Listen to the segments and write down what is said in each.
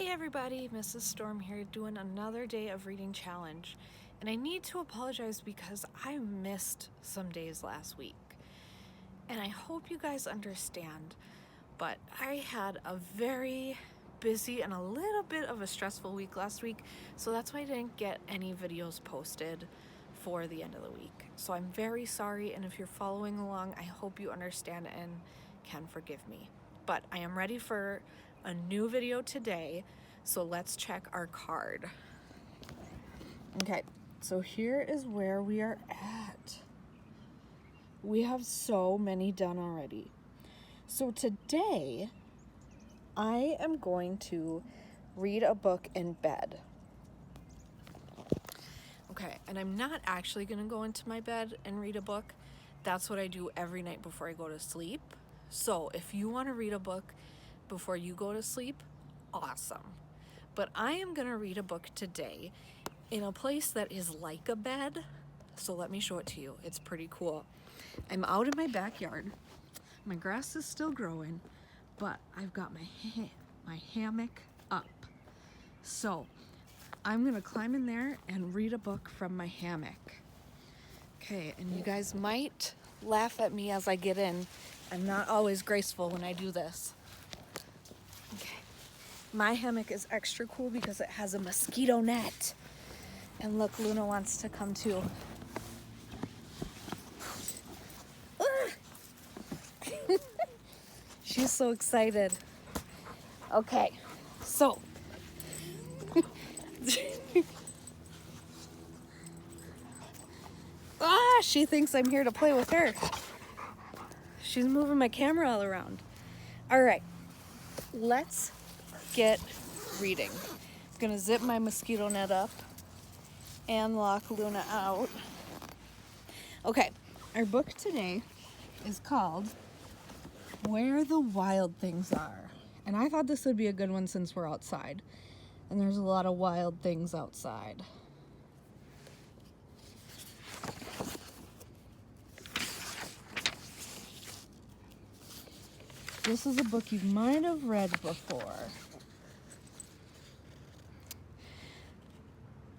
Hey everybody, Mrs. Storm here doing another day of reading challenge. And I need to apologize because I missed some days last week. And I hope you guys understand, but I had a very busy and a little bit of a stressful week last week, so that's why I didn't get any videos posted for the end of the week. So I'm very sorry, and if you're following along, I hope you understand and can forgive me. But I am ready for a new video today, so let's check our card. Okay, so here is where we are at. We have so many done already. So today, I am going to read a book in bed. Okay, and I'm not actually going to go into my bed and read a book. That's what I do every night before I go to sleep. So if you want to read a book before you go to sleep, awesome. But I am going to read a book today in a place that is like a bed. So let me show it to you. It's pretty cool. I'm out in my backyard. My grass is still growing, but I've got my hammock up. So I'm gonna climb in there and read a book from my hammock. Okay, and you guys might laugh at me as I get in. I'm not always graceful when I do this. Okay, my hammock is extra cool because it has a mosquito net. And look, Luna wants to come too. She's so excited. Okay, so she thinks I'm here to play with her. She's moving my camera all around. All right, let's get reading. I'm gonna zip my mosquito net up and lock Luna out. Okay, our book today is called Where the Wild Things Are. And I thought this would be a good one since we're outside. And there's a lot of wild things outside. This is a book you might have read before.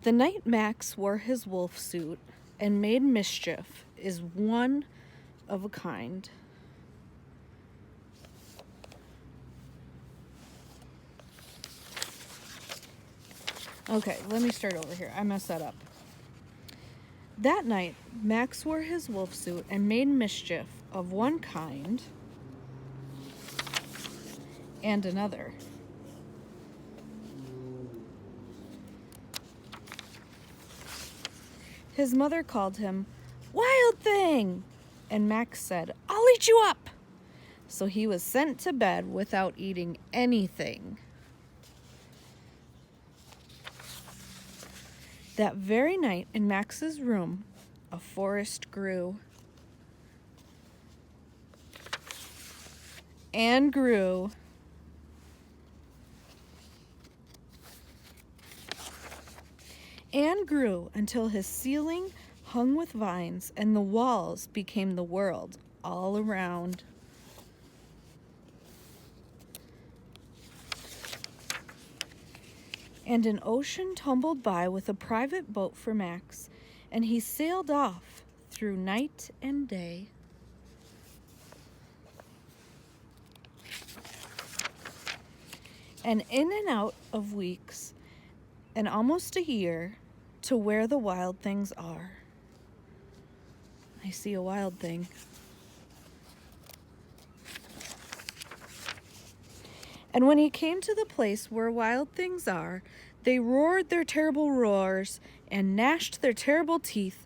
The night Max wore his wolf suit and made mischief is one of a kind. Okay, let me start over here. I messed that up. That night, Max wore his wolf suit and made mischief of one kind and another. His mother called him, "Wild Thing!" And Max said, "I'll eat you up!" So he was sent to bed without eating anything. That very night in Max's room, a forest grew and grew and grew until his ceiling hung with vines and the walls became the world all around. And an ocean tumbled by with a private boat for Max, and he sailed off through night and day. And in and out of weeks, and almost a year, to where the wild things are. I see a wild thing. And when he came to the place where wild things are, they roared their terrible roars and gnashed their terrible teeth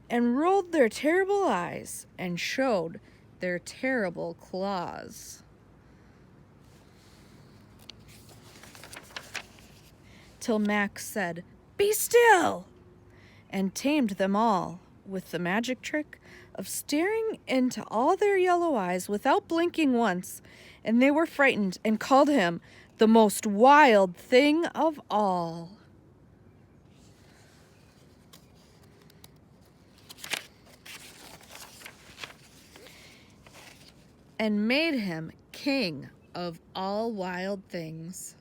and rolled their terrible eyes and showed their terrible claws. Till Max said, "Be still!" and tamed them all with the magic trick of staring into all their yellow eyes without blinking once, and they were frightened and called him the most wild thing of all. And made him king of all wild things.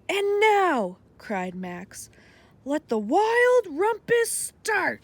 "And now," cried Max, "let the wild rumpus start."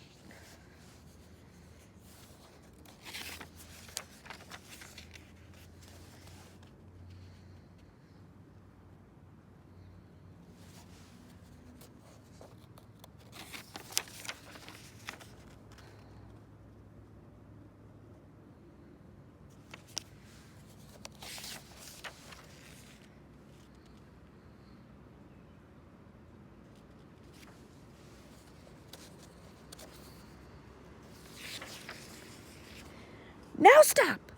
"Now stop,"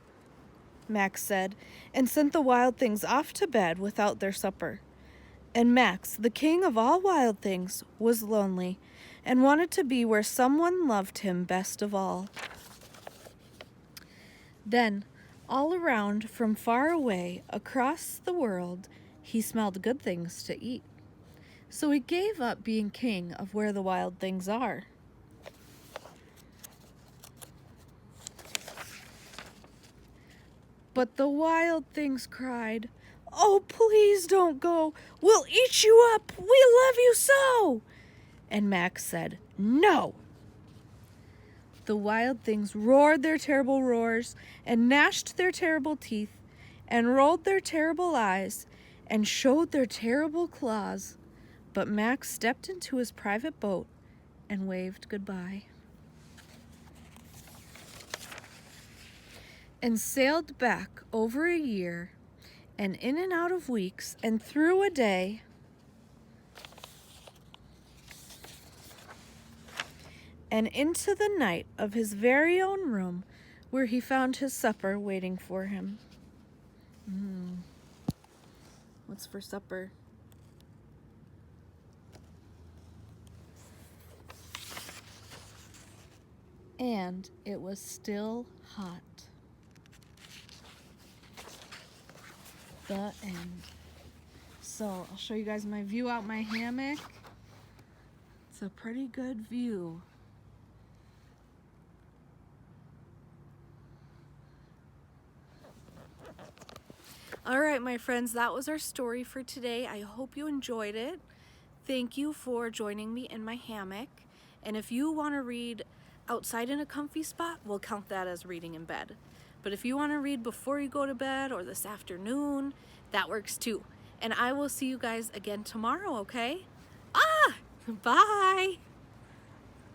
Max said, and sent the wild things off to bed without their supper. And Max, the king of all wild things, was lonely and wanted to be where someone loved him best of all. Then, all around, from far away, across the world, he smelled good things to eat. So he gave up being king of where the wild things are. But the wild things cried, "Oh, please don't go. We'll eat you up. We love you so." And Max said, "No." The wild things roared their terrible roars and gnashed their terrible teeth and rolled their terrible eyes and showed their terrible claws. But Max stepped into his private boat and waved goodbye. And sailed back over a year and in and out of weeks and through a day. And into the night of his very own room where he found his supper waiting for him. What's for supper? And it was still hot. The end. So I'll show you guys my view out my hammock. It's a pretty good view. All right, my friends, that was our story for today. I hope you enjoyed it. Thank you for joining me in my hammock. And if you want to read outside in a comfy spot, we'll count that as reading in bed. But if you want to read before you go to bed or this afternoon, that works too. And I will see you guys again tomorrow, okay? Bye!